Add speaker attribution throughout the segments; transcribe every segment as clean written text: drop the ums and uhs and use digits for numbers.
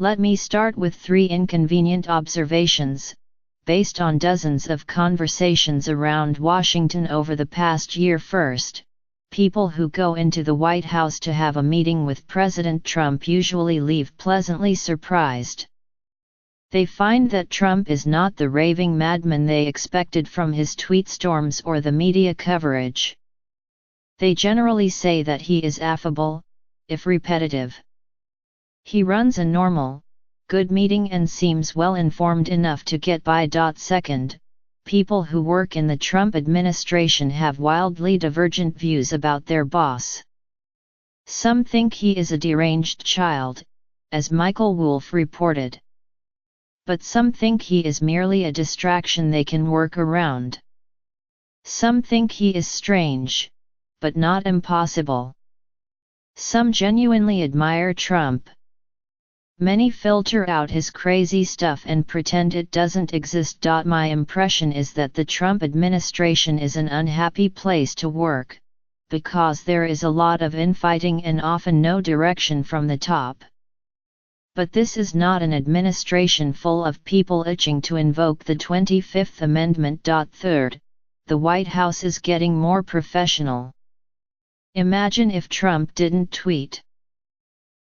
Speaker 1: Let me start with 3 inconvenient observations, based on dozens of conversations around Washington over the past year. First, people who go into the White House to have a meeting with President Trump usually leave pleasantly surprised. They find that Trump is not the raving madman they expected from his tweet storms or the media coverage. They generally say that he is affable, if repetitive. He runs a normal, good meeting and seems well informed enough to get by. Second, people who work in the Trump administration have wildly divergent views about their boss. Some think he is a deranged child, as Michael Wolff reported. But some think he is merely a distraction they can work around. Some think he is strange, but not impossible. Some genuinely admire Trump. Many filter out his crazy stuff and pretend it doesn't exist. My impression is that the Trump administration is an unhappy place to work, because there is a lot of infighting and often no direction from the top. But this is not an administration full of people itching to invoke the 25th Amendment. Third, the White House is getting more professional. Imagine if Trump didn't tweet.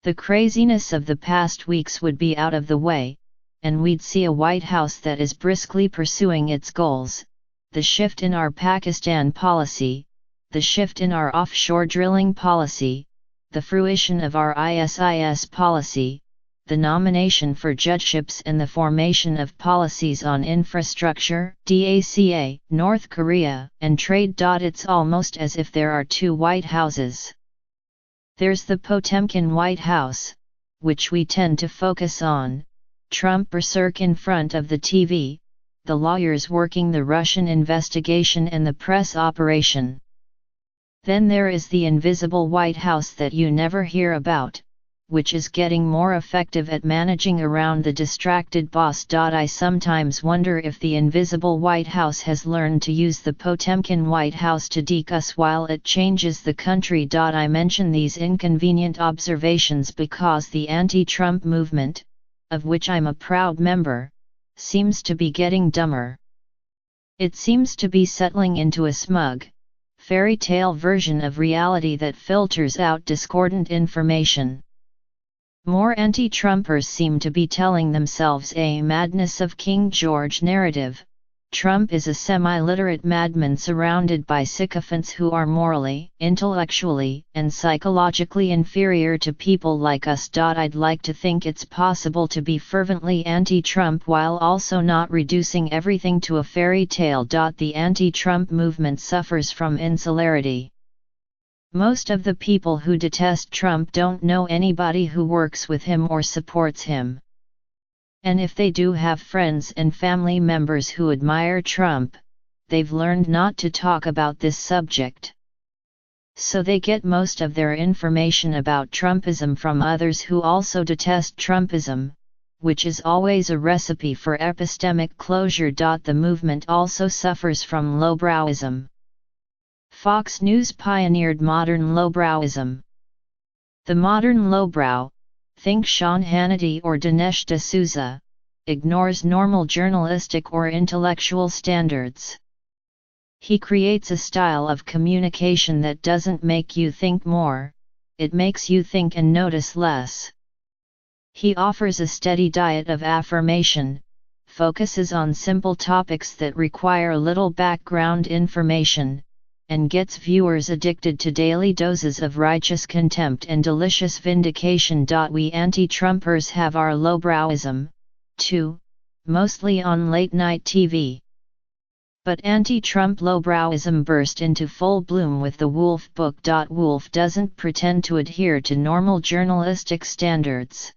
Speaker 1: The craziness of the past weeks would be out of the way, and we'd see a White House that is briskly pursuing its goals: the shift in our Pakistan policy, the shift in our offshore drilling policy, the fruition of our ISIS policy, the nomination for judgeships and the formation of policies on infrastructure, DACA, North Korea, and trade. It's almost as if there are 2 White Houses. There's the Potemkin White House, which we tend to focus on, Trump berserk in front of the TV, the lawyers working the Russian investigation and the press operation. Then there is the invisible White House that you never hear about, which is getting more effective at managing around the distracted boss. I sometimes wonder if the invisible White House has learned to use the Potemkin White House to deke us while it changes the country. I mention these inconvenient observations because the anti-Trump movement, of which I'm a proud member, seems to be getting dumber. It seems to be settling into a smug, fairy tale version of reality that filters out discordant information. More anti-Trumpers seem to be telling themselves a madness of King George narrative. Trump is a semi-literate madman surrounded by sycophants who are morally, intellectually, and psychologically inferior to people like us. I'd like to think it's possible to be fervently anti-Trump while also not reducing everything to a fairy tale. The anti-Trump movement suffers from insularity. Most of the people who detest Trump don't know anybody who works with him or supports him. And if they do have friends and family members who admire Trump, they've learned not to talk about this subject. So they get most of their information about Trumpism from others who also detest Trumpism, which is always a recipe for epistemic closure. The movement also suffers from lowbrowism. Fox News pioneered modern lowbrowism. The modern lowbrow, think Sean Hannity or Dinesh D'Souza, ignores normal journalistic or intellectual standards. He creates a style of communication that doesn't make you think more, it makes you think and notice less. He offers a steady diet of affirmation, focuses on simple topics that require little background information, and gets viewers addicted to daily doses of righteous contempt and delicious vindication. We anti-Trumpers have our lowbrowism, too, mostly on late-night TV. But anti-Trump lowbrowism burst into full bloom with the Wolff book. Wolff doesn't pretend to adhere to normal journalistic standards.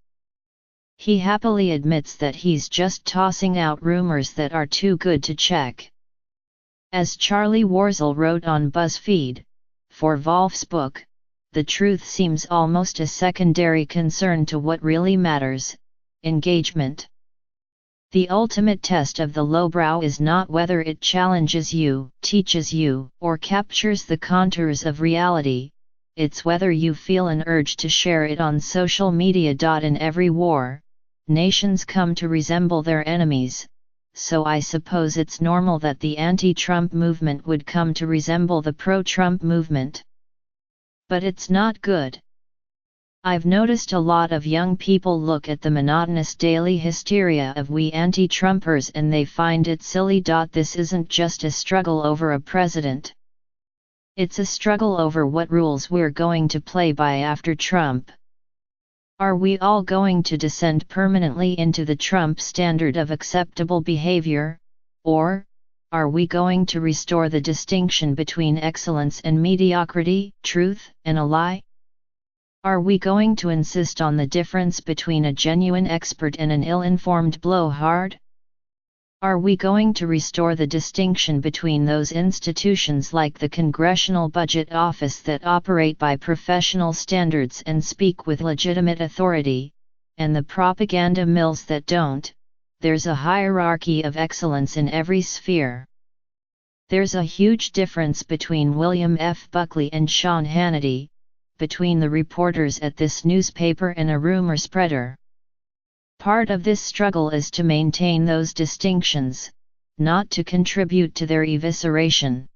Speaker 1: He happily admits that he's just tossing out rumors that are too good to check. As Charlie Warzel wrote on BuzzFeed, for Wolff's book, the truth seems almost a secondary concern to what really matters: engagement. The ultimate test of the lowbrow is not whether it challenges you, teaches you, or captures the contours of reality, it's whether you feel an urge to share it on social media. In every war, nations come to resemble their enemies, so I suppose it's normal that the anti-Trump movement would come to resemble the pro-Trump movement. But it's not good. I've noticed a lot of young people look at the monotonous daily hysteria of we anti-Trumpers and they find it silly. This isn't just a struggle over a president. It's a struggle over what rules we're going to play by after Trump. Are we all going to descend permanently into the Trump standard of acceptable behavior, or are we going to restore the distinction between excellence and mediocrity, truth and a lie? Are we going to insist on the difference between a genuine expert and an ill-informed blowhard? Are we going to restore the distinction between those institutions like the Congressional Budget Office that operate by professional standards and speak with legitimate authority, and the propaganda mills that don't? There's a hierarchy of excellence in every sphere. There's a huge difference between William F. Buckley and Sean Hannity, between the reporters at this newspaper and a rumor spreader. Part of this struggle is to maintain those distinctions, not to contribute to their evisceration.